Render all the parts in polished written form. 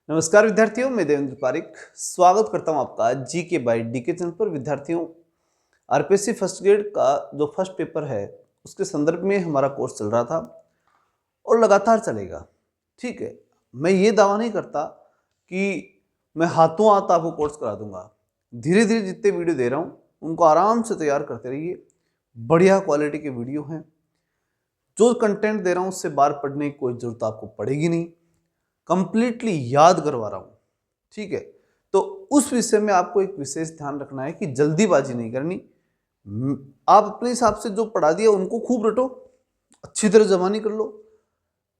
नमस्कार विद्यार्थियों, मैं देवेंद्र पारिक स्वागत करता हूं आपका जी के बाई डी के चैनल पर। विद्यार्थियों, आरपीएससी फर्स्ट ग्रेड का जो फर्स्ट पेपर है उसके संदर्भ में हमारा कोर्स चल रहा था और लगातार चलेगा। ठीक है, मैं ये दावा नहीं करता कि मैं हाथों हाथ आपको कोर्स करा दूंगा। धीरे धीरे जितने वीडियो दे रहा हूँ उनको आराम से तैयार करते रहिए। बढ़िया क्वालिटी के वीडियो हैं। जो कंटेंट दे रहा हूँ उससे बार पढ़ने की कोई जरूरत आपको पड़ेगी नहीं, कंप्लीटली याद करवा रहा हूं। ठीक है, तो उस विषय में आपको एक विशेष ध्यान रखना है कि जल्दीबाजी नहीं करनी। आप अपने हिसाब से जो पढ़ा दिया उनको खूब रटो, अच्छी तरह जबानी कर लो,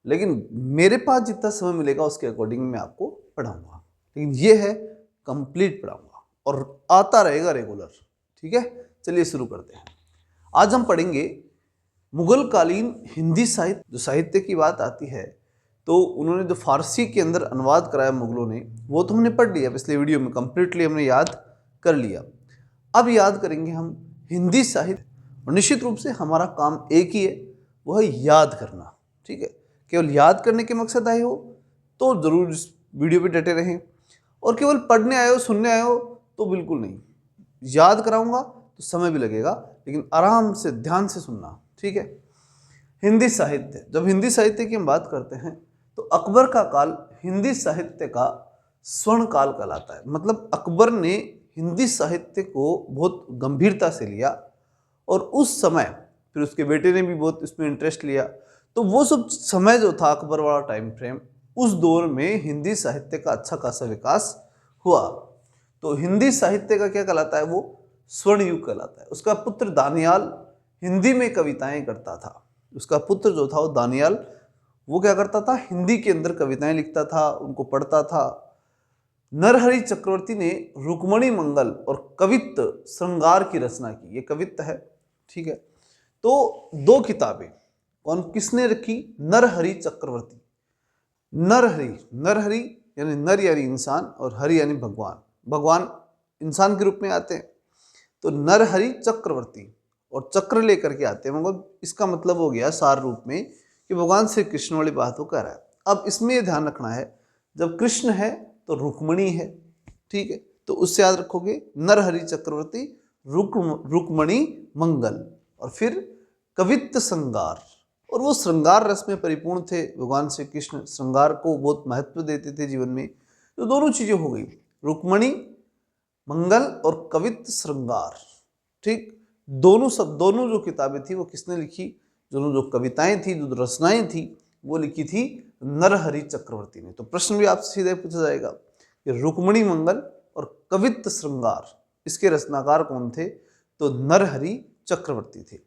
लेकिन मेरे पास जितना समय मिलेगा उसके अकॉर्डिंग मैं आपको पढ़ाऊंगा। लेकिन ये है कंप्लीट पढ़ाऊंगा और आता रहेगा रेगुलर। ठीक है, चलिए शुरू करते हैं। आज हम पढ़ेंगे मुगल कालीन हिंदी साहित्य। जो साहित्य की बात आती है तो उन्होंने जो फारसी के अंदर अनुवाद कराया मुगलों ने, वो तो हमने पढ़ लिया पिछले वीडियो में, कंप्लीटली हमने याद कर लिया। अब याद करेंगे हम हिंदी साहित्य, और निश्चित रूप से हमारा काम एक ही है, वो है याद करना। ठीक है, केवल याद करने के मकसद आए हो तो जरूर इस वीडियो पे डटे रहें, और केवल पढ़ने आए हो सुनने आए हो तो बिल्कुल नहीं। याद कराऊंगा तो समय भी लगेगा, लेकिन आराम से ध्यान से सुनना। ठीक है, हिंदी साहित्य, जब हिंदी साहित्य की हम बात करते हैं तो अकबर का काल हिंदी साहित्य का स्वर्ण काल कहलाता है। मतलब अकबर ने हिंदी साहित्य को बहुत गंभीरता से लिया, और उस समय फिर उसके बेटे ने भी बहुत इसमें इंटरेस्ट लिया। तो वो सब समय जो था, अकबर वाला टाइम फ्रेम, उस दौर में हिंदी साहित्य का अच्छा खासा विकास हुआ। तो हिंदी साहित्य का क्या कहलाता है, वो स्वर्ण युग कहलाता है। उसका पुत्र दानियाल हिंदी में कविताएं करता था। उसका पुत्र जो था वो दानियाल, वो क्या करता था, हिंदी के अंदर कविताएं लिखता था, उनको पढ़ता था। नरहरि चक्रवर्ती ने रुक्मणी मंगल और कवित्त श्रृंगार की रचना की। ये कवित्त है। ठीक है, तो दो किताबें किसने रखी? नरहरि चक्रवर्ती। नरहरि, नरहरि यानी नर यानी इंसान, और हरि यानी भगवान। भगवान इंसान के रूप में आते हैं, तो नरहरि चक्रवर्ती, और चक्र लेकर के आते हैं। मतलब इसका मतलब हो गया सार रूप में कि भगवान श्री कृष्ण वाली बात वो कह रहा है। अब इसमें ये ध्यान रखना है, जब कृष्ण है तो रुक्मणी है। ठीक है, तो उससे याद रखोगे नरहरि चक्रवर्ती, रुक्मणी मंगल, और फिर कवित्त श्रृंगार। और वो श्रृंगार रस में परिपूर्ण थे। भगवान श्री कृष्ण श्रृंगार को बहुत महत्व देते थे जीवन में। तो दोनों चीजें हो गई, रुक्मणी मंगल और कवित्त श्रृंगार। ठीक, दोनों जो किताबें थी वो किसने लिखी? दोनों जो कविताएं थी, जो रचनाएं थी, वो लिखी थी नरहरि चक्रवर्ती ने। तो प्रश्न भी आपसे सीधे पूछा जाएगा कि रुक्मणी मंगल और कवित्त श्रृंगार, इसके रचनाकार कौन थे? तो नरहरि चक्रवर्ती थे।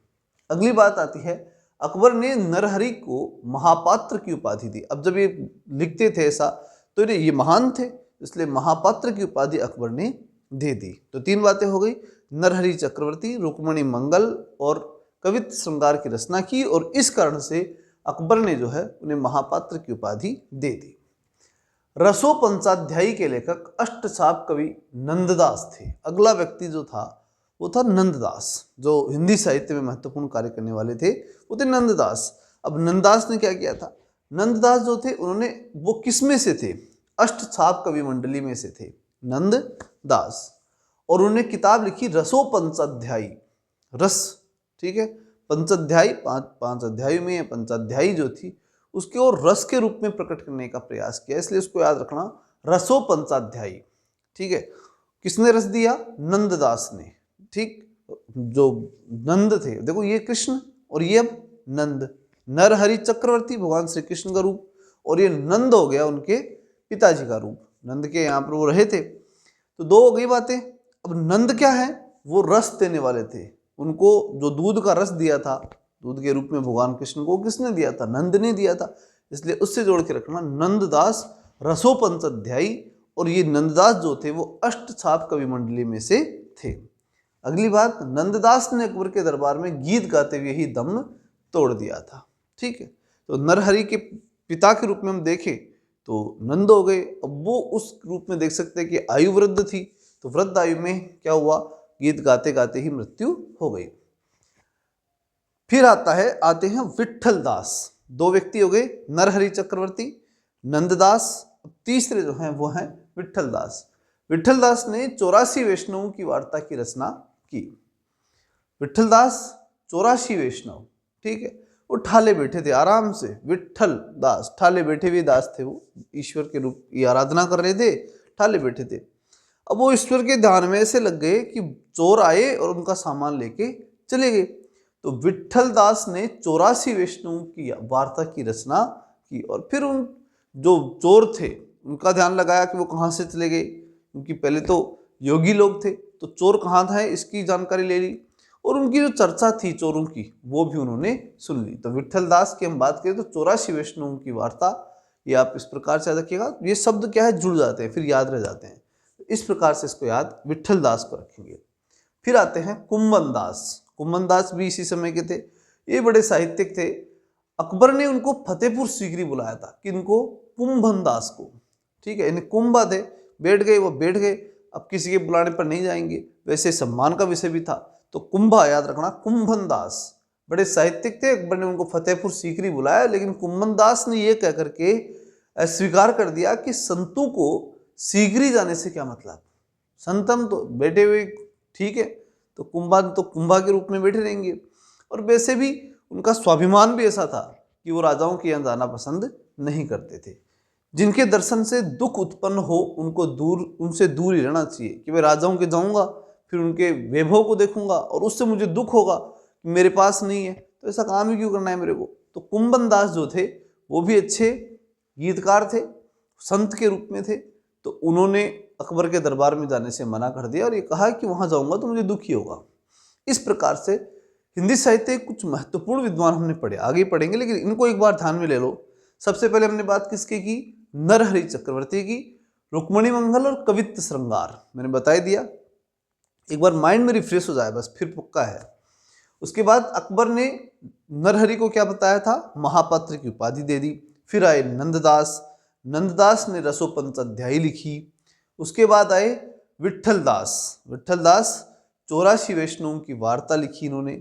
अगली बात आती है, अकबर ने नरहरि को महापात्र की उपाधि दी। अब जब ये लिखते थे ऐसा, तो ये महान थे, इसलिए महापात्र की उपाधि अकबर ने दे दी। तो तीन बातें हो गई, नरहरि चक्रवर्ती, रुक्मणी मंगल और कवित्त श्रृंगार की रचना की, और इस कारण से अकबर ने जो है उन्हें महापात्र की उपाधि दे दी। रसो पंचाध्यायी के लेखक अष्टछाप कवि नंददास थे। अगला व्यक्ति जो था वो था नंददास। जो हिंदी साहित्य में महत्वपूर्ण कार्य करने वाले थे वो थे नंददास। अब नंददास ने क्या किया था? नंददास जो थे उन्होंने, वो किस में से थे? अष्टछाप कवि मंडली में से थे नंददास, और उन्होंने किताब लिखी रसो पंचाध्यायी। रस, ठीक है, पंचाध्यायी, पांच अध्यायों में पंचाध्यायी जो थी उसके और रस के रूप में प्रकट करने का प्रयास किया, इसलिए उसको याद रखना, रसो पंचाध्यायी। ठीक है, किसने रस दिया? नंददास ने। ठीक, जो नंद थे, देखो ये कृष्ण और ये अब नंद, नरहरि चक्रवर्ती भगवान श्री कृष्ण का रूप, और ये नंद हो गया उनके पिताजी का रूप। नंद के यहाँ पर वो रहे थे। तो दो हो गई बातें। अब नंद क्या है? वो रस देने वाले थे। उनको जो दूध का रस दिया था, दूध के रूप में भगवान कृष्ण को, किसने दिया था? नंद ने दिया था। इसलिए उससे जोड़ के रखना, नंददास रसो पंचाध्यायी, और ये नंददास जो थे वो अष्टछाप कवि मंडली में से थे। अगली बात, नंददास ने अकबर के दरबार में गीत गाते हुए ही दम तोड़ दिया था। ठीक है, तो नरहरि के पिता के रूप में हम देखें तो नंद हो गए। अब वो उस रूप में देख सकते हैं कि आयु वृद्ध थी, तो वृद्ध आयु में क्या हुआ? गीत गाते गाते ही मृत्यु हो गई। फिर आते हैं विट्ठल दास। दो व्यक्ति हो गए, नरहरि चक्रवर्ती, नंददास। तीसरे जो हैं वो हैं विट्ठल दास। विट्ठल दास ने 84 वैष्णवों की वार्ता की रचना की। विट्ठल दास 84 वैष्णव, ठीक है, वो ठाले बैठे थे आराम से। विट्ठल दास ठाले बैठे हुए दास थे, वो ईश्वर के रूप की आराधना कर रहे थे, ठाले बैठे थे। अब वो ईश्वर के ध्यान में ऐसे लग गए कि चोर आए और उनका सामान लेके चले गए। तो विट्ठल दास ने 84 वैष्णवों की वार्ता की रचना की और फिर उन जो चोर थे उनका ध्यान लगाया कि वो कहाँ से चले गए, क्योंकि पहले तो योगी लोग थे, तो चोर कहाँ था इसकी जानकारी ले ली और उनकी जो चर्चा थी चोरों की वो भी उन्होंने सुन ली। तो विट्ठल दास की हम बात करें तो 84 वैष्णवों की वार्ता, ये आप इस प्रकार से याद रखिएगा। ये शब्द क्या है, जुड़ जाते हैं फिर याद रह जाते हैं, इस प्रकार से इसको याद विट्ठल दास को रखेंगे। फिर आते हैं कुंभन दास। कुंभन दास भी इसी समय के थे, ये बड़े साहित्यिक थे। अकबर ने उनको फतेहपुर सीकरी बुलाया था, किनको, कुंभन दास को, ठीक है, इन्हें कुंभा थे, बैठ गए, वो बैठ गए, अब किसी के बुलाने पर नहीं जाएंगे, वैसे सम्मान का विषय भी था। तो कुंभा याद रखना, कुंभन दास बड़े साहित्यिक थे, अकबर ने उनको फतेहपुर सीकरी बुलाया, लेकिन कुंभन दास ने यह कह करके स्वीकार कर दिया कि संतों को सीकरी जाने से क्या मतलब, संतम तो बैठे हुए, ठीक है, तो कुंभा के रूप में बैठे रहेंगे। और वैसे भी उनका स्वाभिमान भी ऐसा था कि वो राजाओं के यहाँ जाना पसंद नहीं करते थे। जिनके दर्शन से दुख उत्पन्न हो उनको उनसे दूर ही रहना चाहिए, कि मैं राजाओं के जाऊंगा फिर उनके वैभव को देखूंगा और उससे मुझे दुख होगा कि मेरे पास नहीं है, तो ऐसा काम ही क्यों करना है मेरे को। तो कुंभन दास जो थे वो भी अच्छे गीतकार थे, संत के रूप में थे, तो उन्होंने अकबर के दरबार में जाने से मना कर दिया और ये कहा कि वहां जाऊंगा तो मुझे दुख ही होगा। इस प्रकार से हिंदी साहित्य के कुछ महत्वपूर्ण विद्वान हमने पढ़े, आगे पढ़ेंगे, लेकिन इनको एक बार ध्यान में ले लो। सबसे पहले हमने बात किसकी की, नरहरि चक्रवर्ती की, रुक्मणी मंगल और कवित्त श्रृंगार मैंने बता दिया, एक बार माइंड में रिफ्रेश हो जाए बस, फिर पक्का है। उसके बाद अकबर ने नरहरि को क्या बताया था, महापात्र की उपाधि दे दी। फिर आए नंददास, नंददास ने रसोपंचाध्यायी लिखी। उसके बाद आए विट्ठल दास, विट्ठल दास 84 वैष्णवों की वार्ता लिखी इन्होंने,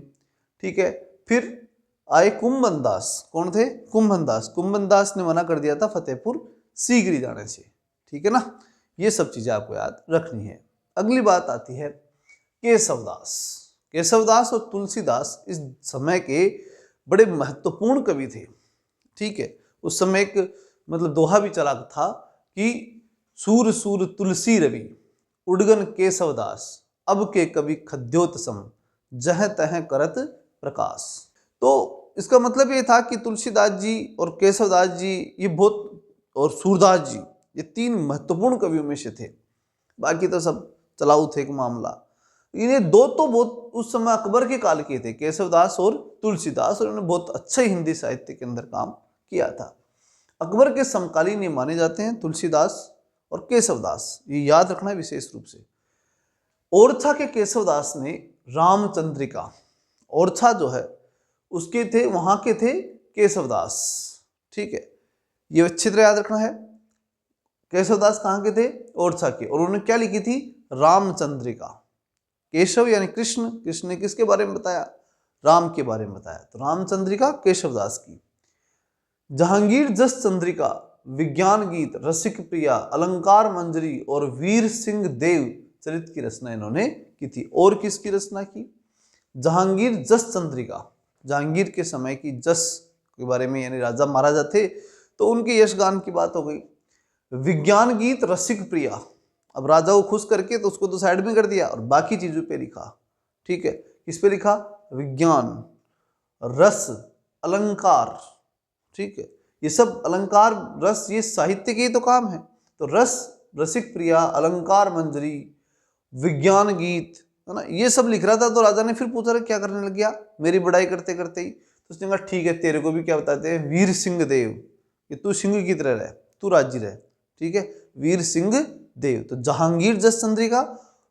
ठीक है। फिर आए कुंभन दास, कौन थे, कुंभन दास, कुंभन दास ने मना कर दिया था फतेहपुर सीकरी जाने से, ठीक है ना। ये सब चीजें आपको याद रखनी है। अगली बात आती है केशवदास। केशवदास और तुलसीदास इस समय के बड़े महत्वपूर्ण कवि थे, ठीक है। उस समय एक मतलब दोहा भी चला था कि सूर सूर तुलसी रवि उडगन केशवदास, अब के कवि खद्योत सम जह तह करत प्रकाश। तो इसका मतलब ये था कि तुलसीदास जी और केशवदास जी ये बहुत, और सूरदास जी, ये तीन महत्वपूर्ण कवियों में से थे, बाकी तो सब चलाऊ थे एक मामला। इन्हें दो तो बहुत उस समय अकबर के काल के थे, केशवदास और तुलसीदास, और उन्होंने बहुत अच्छे हिंदी साहित्य के अंदर काम किया था। अकबर के समकालीन ये माने जाते हैं तुलसीदास और केशवदास, ये याद रखना है विशेष रूप से। ओरछा के केशवदास ने रामचंद्रिका, ओरछा जो है उसके थे, वहां के थे केशवदास, ठीक है, ये अच्छी तरह याद रखना है। केशवदास कहाँ के थे, ओरछा के, और उन्होंने क्या लिखी थी, रामचंद्रिका। केशव यानी कृष्ण, कृष्ण ने किसके बारे में बताया, राम के बारे में बताया, तो रामचंद्रिका केशवदास की। जहांगीर जस चंद्रिका, विज्ञान गीत, रसिक प्रिया, अलंकार मंजरी और वीर सिंह देव चरित की रचना इन्होंने की थी। और किसकी रचना की, जहांगीर जस चंद्रिका, जहांगीर के समय की जस के बारे में, यानी राजा महाराजा थे तो उनके यशगान की बात हो गई। विज्ञान गीत, रसिक प्रिया, अब राजा को खुश करके तो उसको तो साइड में कर दिया और बाकी चीजों पे लिखा, ठीक है, किस पे लिखा, विज्ञान, रस, अलंकार, ठीक है, ये सब अलंकार रस ये साहित्य के ही तो काम है। तो रस, रसिक प्रिया, अलंकार मंजरी, विज्ञान गीत, है ना, ये सब लिख रहा था। तो राजा ने फिर पूछा रहा क्या करने लग गया, मेरी बड़ाई करते करते ही, तो उसने कहा ठीक है, तेरे को भी क्या बताते हैं, वीर सिंह देव, कि तू सिंह की तरह रह, तू राजी रह, ठीक है, वीर सिंह देव। तो जहांगीर जस चंद्रिका,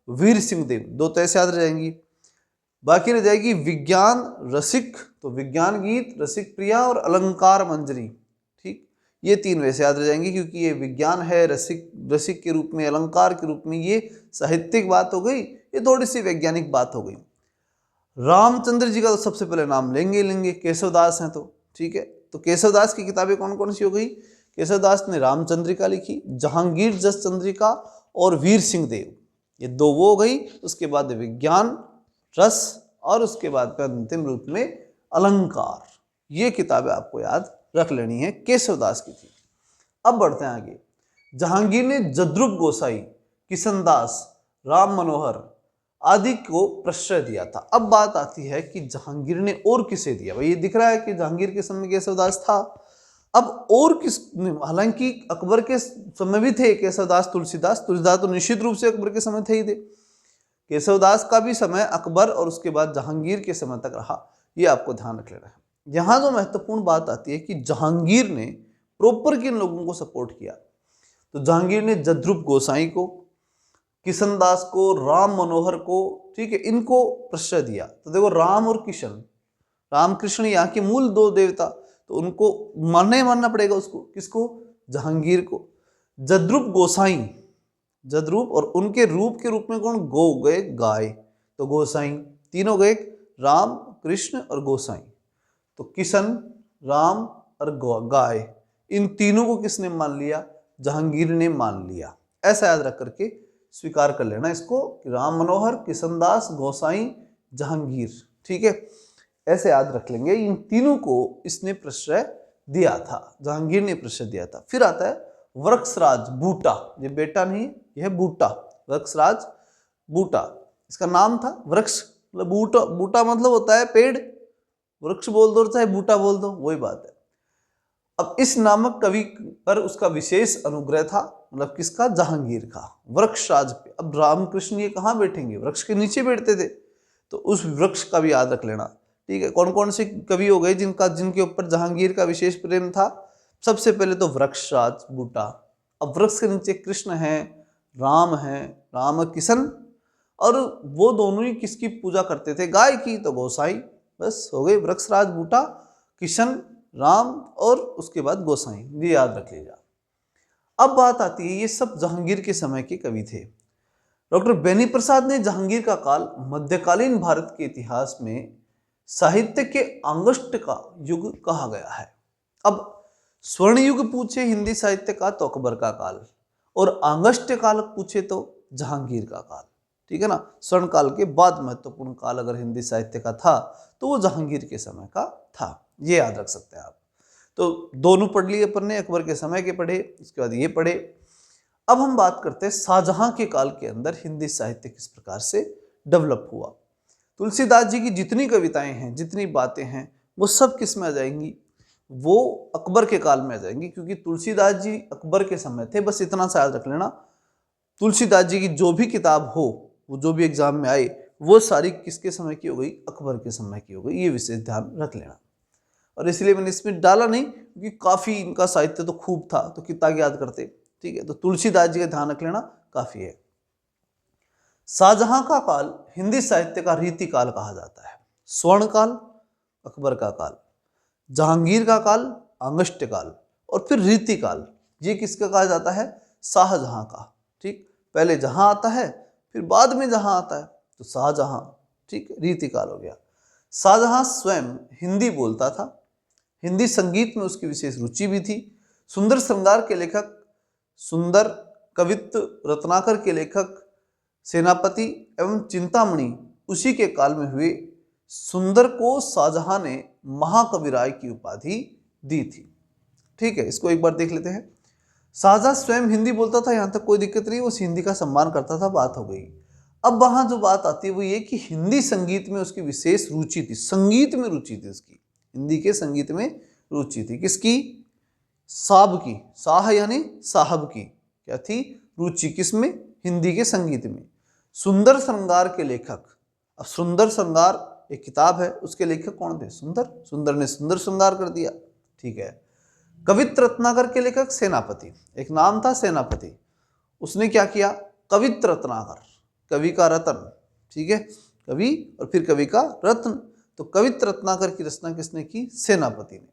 वीर सिंह देव, दो तो ऐसे याद रह जाएंगी। बाकी रह जाएगी विज्ञान रसिक, तो विज्ञान गीत, रसिक प्रिया और अलंकार मंजरी, ठीक, ये तीन वैसे याद रह जाएंगी, क्योंकि ये विज्ञान है, रसिक, रसिक के रूप में, अलंकार के रूप में, ये साहित्यिक बात हो गई, ये थोड़ी सी वैज्ञानिक बात हो गई। रामचंद्र जी का तो सबसे पहले नाम लेंगे, केशवदास हैं तो, ठीक है। तो केशवदास की किताबें कौन कौन सी हो गई, केशवदास ने रामचंद्रिका लिखी, जहांगीर जस चंद्रिका और वीर सिंह देव, ये दो वो हो गई। उसके बाद विज्ञान रस और उसके बाद अंतिम रूप में अलंकार। ये किताबें आपको याद रख लेनी है, केशवदास की थी। अब बढ़ते हैं आगे। जहांगीर ने जद्रुप गोसाई, किशनदास, राम मनोहर आदि को प्रश्रय दिया था। अब बात आती है कि जहांगीर ने और किसे दिया। भाई ये दिख रहा है कि जहांगीर के समय केशवदास था, अब और किस, हालांकि अकबर के समय भी थे केशवदास, तुलसीदास तो निश्चित रूप से अकबर के समय थे ही थे। केशवदास का भी समय अकबर और उसके बाद जहांगीर के समय तक रहा, ये आपको ध्यान रख लेना है। यहाँ जो महत्वपूर्ण बात आती है कि जहांगीर ने प्रॉपर किन लोगों को सपोर्ट किया, तो जहांगीर ने जद्रुप गोसाई को, किशनदास को, राम मनोहर को, ठीक है, इनको प्रश्रय दिया। तो देखो राम और किशन, राम कृष्ण यहाँ के मूल दो देवता, तो उनको मानना पड़ेगा उसको, किसको, जहांगीर को। जद्रुप गोसाई, जद्रुप और उनके रूप के रूप में कौन, गो गए गाय, तो गोसाई तीनों गए, राम कृष्ण और गोसाई। तो किशन, राम और गाय, इन तीनों को किसने मान लिया, जहांगीर ने मान लिया। ऐसा याद रख करके स्वीकार कर लेना इसको कि राम मनोहर, किशनदास, गोसाई, जहांगीर, ठीक है, ऐसे याद रख लेंगे। इन तीनों को इसने प्रश्रय दिया था, जहांगीर ने प्रश्रय दिया था। फिर आता है वृक्षराज बूटा, ये बेटा नहीं, यह बूटा, वृक्षराज बूटा, इसका नाम था वृक्ष, मतलब बूटा, बूटा मतलब होता है पेड़, वृक्ष बोल दो चाहे बूटा बोल दो, वही बात है। अब इस नामक कवि पर उसका विशेष अनुग्रह था, मतलब किसका, जहांगीर का, वृक्षराज पे। अब रामकृष्ण ये कहाँ बैठेंगे, वृक्ष के नीचे बैठते थे, तो उस वृक्ष का भी याद रख लेना, ठीक है। कौन कौन से कवि हो गए जिनके ऊपर जहांगीर का विशेष प्रेम था, सबसे पहले तो वृक्षराज बूटा। अब वृक्ष के नीचे कृष्ण है, राम है, राम किशन, और वो दोनों ही किसकी पूजा करते थे, गाय की, तो गोसाई। बस हो गए वृक्षराज बूटा, किशन, राम और उसके बाद गोसाई, ये याद रख लीजिए। अब बात आती है, ये सब जहांगीर के समय के कवि थे। डॉक्टर बेनी प्रसाद ने जहांगीर का काल मध्यकालीन भारत के इतिहास में साहित्य के अंगुष्ठ का युग कहा गया है। अब स्वर्ण युग पूछे हिंदी साहित्य का तो अकबर का काल, और अंगुष्ठ काल पूछे तो जहांगीर का काल, ठीक है ना। स्वर्ण काल के बाद महत्वपूर्ण काल अगर हिंदी साहित्य का था तो वो जहांगीर के समय का था, ये याद रख सकते हैं आप। तो दोनों पढ़ लिए अपन ने, अकबर के समय के पढ़े, उसके बाद ये पढ़े। अब हम बात करते हैं शाहजहां के काल के अंदर हिंदी साहित्य किस प्रकार से डेवलप हुआ। तुलसीदास जी की जितनी कविताएं हैं, जितनी बातें हैं, वो सब किस में आ जाएंगी, वो अकबर के काल में आ जाएंगी, क्योंकि तुलसीदास जी अकबर के समय थे। बस इतना सा याद रख लेना, तुलसीदास जी की जो भी किताब हो, वो जो भी एग्जाम में आए, वो सारी किसके समय की हो गई, अकबर के समय की हो गई, ये विशेष ध्यान रख लेना। और इसलिए मैंने इसमें डाला नहीं, क्योंकि काफ़ी इनका साहित्य तो खूब था, तो कितना याद करते, ठीक है। तो तुलसीदास जी का ध्यान रख लेना काफ़ी है। शाहजहां का काल हिंदी साहित्य का रीति काल कहा जाता है। स्वर्ण काल अकबर का काल, जहांगीर का काल अंगुष्ठ काल, और फिर रीति काल, ये किसका कहा जाता है, शाहजहां का, ठीक। पहले जहां आता है, फिर बाद में जहां आता है, तो शाहजहां, ठीक, रीति काल हो गया। शाहजहां स्वयं हिंदी बोलता था, हिंदी संगीत में उसकी विशेष रुचि भी थी। सुंदर श्रृंगार के लेखक, सुंदर कवित्व रत्नाकर के लेखक, सेनापति एवं चिंतामणि उसी के काल में हुए। सुंदर को शाहजहां ने महाकवि राय की उपाधि दी थी, ठीक है। इसको एक बार देख लेते हैं। शाहजहां स्वयं हिंदी बोलता था, यहाँ तक कोई दिक्कत नहीं, वो हिंदी का सम्मान करता था, बात हो गई। अब वहाँ जो बात आती है वो ये कि हिंदी संगीत में उसकी विशेष रुचि थी, संगीत में रुचि थी उसकी, हिंदी के संगीत में रुचि थी, किसकी, साहब की, शाह यानी साहब की क्या थी रुचि, किसमें, हिंदी के संगीत में। सुंदर श्रृंगार के लेखक, अब सुंदर श्रृंगार एक किताब है, उसके लेखक कौन थे, सुंदर, सुंदर ने सुंदर श्रृंगार कर दिया, ठीक है। कवित्व रत्नाकर के लेखक सेनापति, एक नाम था सेनापति, उसने क्या किया, कवित्व रत्नाकर, कवि का रत्न, ठीक है, कवि और फिर कवि का रत्न, तो कवित्व रत्नाकर की रचना किसने की, सेनापति ने।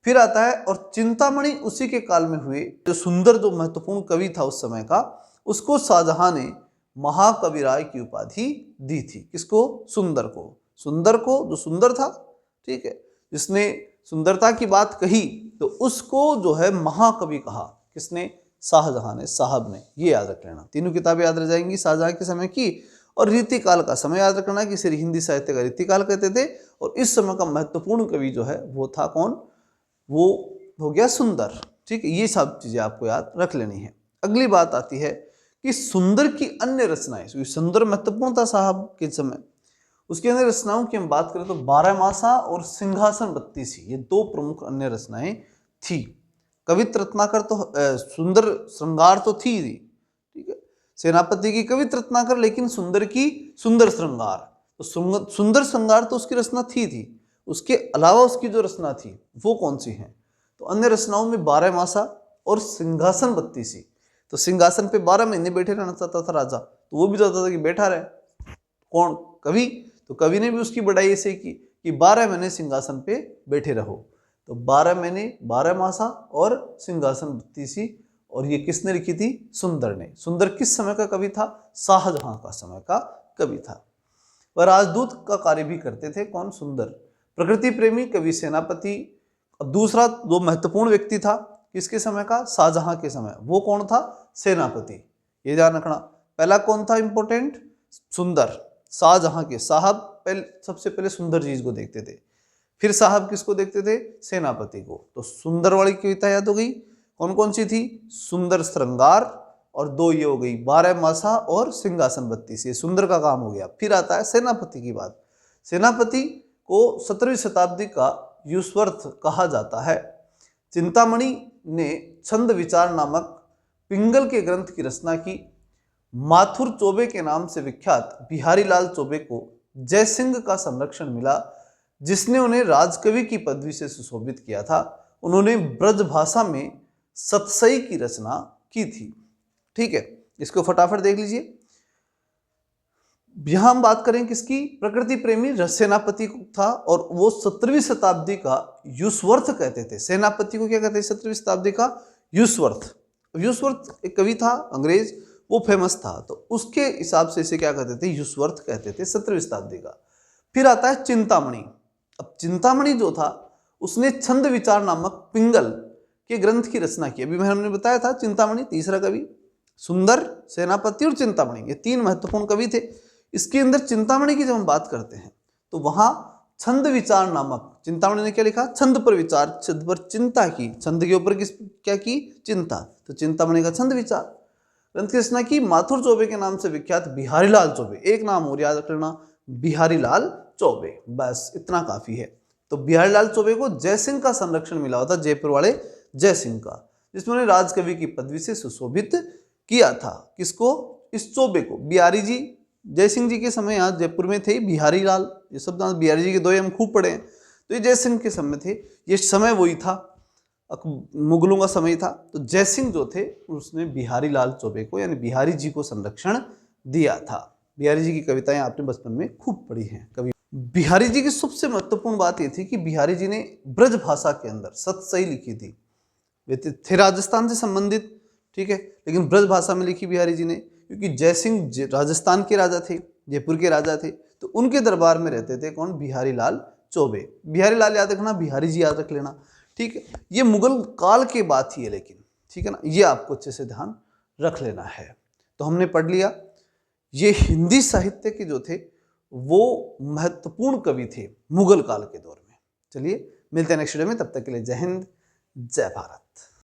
फिर आता है, और चिंतामणि उसी के काल में हुए। जो सुंदर, जो महत्वपूर्ण कवि था उस समय का, उसको शाहजहां ने महाकवि राय की उपाधि दी थी, किसको, सुंदर को, सुंदर को, जो सुंदर था, ठीक है, जिसने सुंदरता की बात कही तो उसको जो है महाकवि कहा। किसने? शाहजहां ने, साहब ने। ये याद रख लेना। तीनों किताबें याद रह जाएंगी शाहजहां के समय की। और रीतिकाल का समय याद रखना कि इसे हिंदी साहित्य का रीतिकाल कहते थे। और इस समय का महत्वपूर्ण कवि जो है वो था कौन? वो हो गया सुंदर। ठीक है, ये सब चीजें आपको याद रख लेनी है। अगली बात आती है कि सुंदर की अन्य रचनाएं। सुंदर महत्वपूर्ण था साहब के समय। उसके अंदर रचनाओं की हम बात करें तो बारहमासा और सिंहासन बत्तीसी, ये दो प्रमुख अन्य रचनाएं थी। कवित्र रत्नाकर तो सुंदर श्रृंगार तो थी, ठीक है, सेनापति की कवित्र रत्नाकर, लेकिन सुंदर की सुंदर श्रृंगार। तो सुंदर श्रृंगार तो उसकी रचना थी। उसके अलावा उसकी जो रचना थी वो कौन सी है? तो अन्य रचनाओं में बारहमासा और सिंहासन बत्तीसी। तो सिंहासन पे 12 महीने बैठे रहना चाहता था राजा, तो वो भी चाहता था कि बैठा रहे कौन? कवि। तो कवि ने भी उसकी बड़ाई ऐसे की कि 12 महीने सिंहासन पे बैठे रहो। तो 12 महीने, 12 मासा और सिंहासन बत्तीसी। और ये किसने लिखी थी? सुंदर ने। सुंदर किस समय का कवि था? शाहजहां का समय का कवि था। वह राजदूत का कार्य भी करते थे। कौन? सुंदर। प्रकृति प्रेमी कवि सेनापति। अब दूसरा जो महत्वपूर्ण व्यक्ति था किसके समय का? शाहजहां के समय। वो कौन था? सेनापति। ये ध्यान रखना। पहला कौन था इंपॉर्टेंट? सुंदर। शाहजहां के साहब सबसे पहले सुंदर चीज को देखते थे, फिर साहब किसको देखते थे? सेनापति को। तो सुंदर वाली कविता याद हो गई। कौन कौन सी थी? सुंदर श्रृंगार, और दो ये हो गई बारहमासा और सिंहासन बत्तीसी। ये सुंदर का काम हो गया। फिर आता है सेनापति की बात। सेनापति को 17वीं शताब्दी का युष्वर्थ कहा जाता है। चिंतामणि ने छंद विचार नामक पिंगल के ग्रंथ की रचना की। माथुर चौबे के नाम से विख्यात बिहारी लाल चौबे को जयसिंह का संरक्षण मिला, जिसने उन्हें राजकवि की पदवी से सुशोभित किया था। उन्होंने ब्रज भाषा में सतसई की रचना की थी। ठीक है, इसको फटाफट देख लीजिए। यहां हम बात करें किसकी? प्रकृति प्रेमी सेनापति था, और वो 17वीं शताब्दी का युष्वर्थ कहते थे। सेनापति को क्या कहते हैं? 17वीं शताब्दी का युष्वर्थ। युष्वर्थ एक कवि था अंग्रेज, वो फेमस था, तो उसके हिसाब से इसे क्या कहते थे? युष्वर्थ कहते थे 17वीं शताब्दी का। फिर आता है चिंतामणि। अब चिंतामणि जो था उसने छंद विचार नामक पिंगल के ग्रंथ की रचना की। अभी हमने बताया था चिंतामणि तीसरा कवि, सुंदर, सेनापति और चिंतामणि, ये तीन महत्वपूर्ण कवि थे। इसके अंदर चिंतामणि की जब हम बात करते हैं तो वहां छंद विचार नामक, चिंतामणि ने क्या लिखा? छंद पर विचार, छंद पर चिंता की। छंद के ऊपर किस क्या की? चिंता। तो चिंतामणि का छंद विचार ग्रंथ की रचना की। माथुर चौबे के नाम से विख्यात बिहारी लाल चौबे, एक नाम और याद रखना, बिहारी लाल चौबे, बस इतना काफी है। तो बिहारी लाल चौबे को जयसिंह का संरक्षण मिला हुआ था, जयपुर वाले जयसिंह का, जिसमें उन्हें राजकवि की पदवी से सुशोभित किया था। किसको? इस चौबे को। बिहारी जी जयसिंह जी के समय यहाँ जयपुर में थे बिहारी लाल, ये सब बिहारी जी के दो हम खूब पढ़े हैं। तो ये जयसिंह के समय थे, ये समय वही था, मुगलों का समय था। तो जयसिंह जो थे उसने बिहारी लाल चौबे को यानी बिहारी जी को संरक्षण दिया था। बिहारी जी की कविताएं आपने बचपन में खूब पढ़ी हैं। कवि बिहारी जी की सबसे महत्वपूर्ण बात ये थी कि बिहारी जी ने ब्रज भाषा के अंदर सतसई लिखी थी। वे थे राजस्थान से संबंधित, ठीक है, लेकिन ब्रज भाषा में लिखी बिहारी जी ने, क्योंकि जयसिंह राजस्थान के राजा थे, जयपुर के राजा थे, तो उनके दरबार में रहते थे कौन? बिहारी लाल चौबे। बिहारी लाल याद रखना, बिहारी जी याद रख लेना, ठीक है। ये मुगल काल की बात ही है लेकिन, ठीक है ना, ये आपको अच्छे से ध्यान रख लेना है। तो हमने पढ़ लिया ये हिंदी साहित्य के जो थे वो महत्वपूर्ण कवि थे मुगल काल के दौर में। चलिए मिलते हैं नेक्स्ट वीडियो में, तब तक के लिए जय हिंद, जय भारत।